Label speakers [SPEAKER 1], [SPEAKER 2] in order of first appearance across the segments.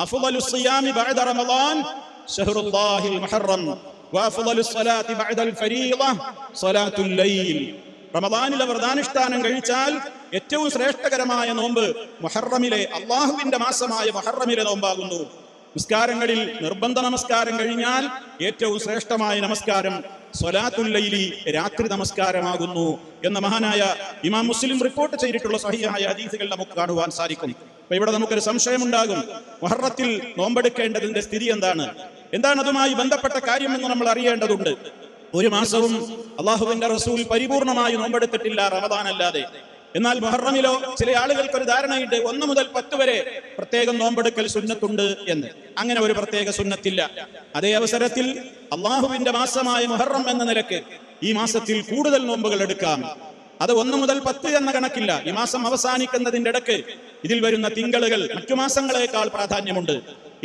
[SPEAKER 1] അഫ്ളലുസ് സിയാമി ബഅദ റമളാൻ ശഹ്റുല്ലാഹിൽ മുഹറം വഅഫ്ളലുസ് സ്വലാത്തി ബഅദൽ ഫരീള സ്വലാത്തുൽ ലൈൽ. റമളാനിലെ വ്രതാനുഷ്ഠാനം കഴിച്ചാൽ ഏറ്റവും ശ്രേഷ്ഠകരമായ നോമ്പ് മുഹറമിലെ അള്ളാഹുവിന്റെ മാസമായ മുഹറമിലെ നോമ്പാകുന്നു. നിസ്കാരങ്ങളിൽ നിർബന്ധ നമസ്കാരം കഴിഞ്ഞാൽ ഏറ്റവും ശ്രേഷ്ഠമായ നമസ്കാരം സ്വലാത്തുൽ ലൈലി, രാത്രി നമസ്കാരമാകുന്നു എന്ന മഹാനായ ഇമാം മുസ്ലിം റിപ്പോർട്ട് ചെയ്തിട്ടുള്ള സഹിഹായ ഹദീസുകൾ നമുക്ക് കാണുവാൻ സാധിക്കും. അപ്പൊ ഇവിടെ നമുക്കൊരു സംശയമുണ്ടാകും, മുഹറത്തിൽ നോമ്പെടുക്കേണ്ടതിന്റെ സ്ഥിതി എന്താണ് അതുമായി ബന്ധപ്പെട്ട കാര്യം എന്ന് നമ്മൾ അറിയേണ്ടതുണ്ട്. ഒരു മാസവും അള്ളാഹുവിന്റെ റസൂൽ പരിപൂർണമായി നോമ്പെടുത്തിട്ടില്ല റമദാൻ അല്ലാതെ. എന്നാൽ മുഹറമിലോ ചില ആളുകൾക്ക് ഒരു ധാരണയുണ്ട്, 1 മുതൽ 10 വരെ പ്രത്യേകം നോമ്പെടുക്കൽ സുന്നത്തുണ്ട് എന്ന്. അങ്ങനെ ഒരു പ്രത്യേക സുന്നത്തില്ല. അതേ അവസരത്തിൽ അള്ളാഹുവിന്റെ മാസമായ മുഹറം എന്ന നിലക്ക് ഈ മാസത്തിൽ കൂടുതൽ നോമ്പുകൾ എടുക്കാം. അത് 1 മുതൽ 10 എന്ന കണക്കില്ല. ഈ മാസം അവസാനിക്കുന്നതിന്റെ ഇടയ്ക്ക് ഇതിൽ വരുന്ന തിങ്കളുകൾ മറ്റു മാസങ്ങളെക്കാൾ പ്രാധാന്യമുണ്ട്.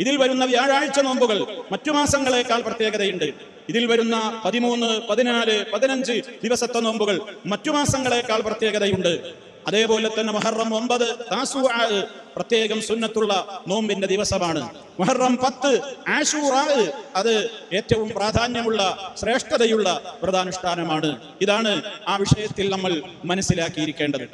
[SPEAKER 1] ഇതിൽ വരുന്ന വ്യാഴാഴ്ച നോമ്പുകൾ മറ്റു മാസങ്ങളെക്കാൾ പ്രത്യേകതയുണ്ട്. ഇതിൽ വരുന്ന 13, 14, 15 ദിവസത്തെ നോമ്പുകൾ മറ്റു മാസങ്ങളെക്കാൾ പ്രത്യേകതയുണ്ട്. അതേപോലെ തന്നെ മുഹറം 9 താസുആ പ്രത്യേകം സുന്നത്തുള്ള നോമ്പിന്റെ ദിവസമാണ്. മുഹറം 10 ആശൂറാ അത് ഏറ്റവും പ്രാധാന്യമുള്ള ശ്രേഷ്ഠതയുള്ള വ്രതാനുഷ്ഠാനമാണ്. ഇതാണ് ആ വിഷയത്തിൽ നമ്മൾ മനസ്സിലാക്കിയിരിക്കേണ്ടത്.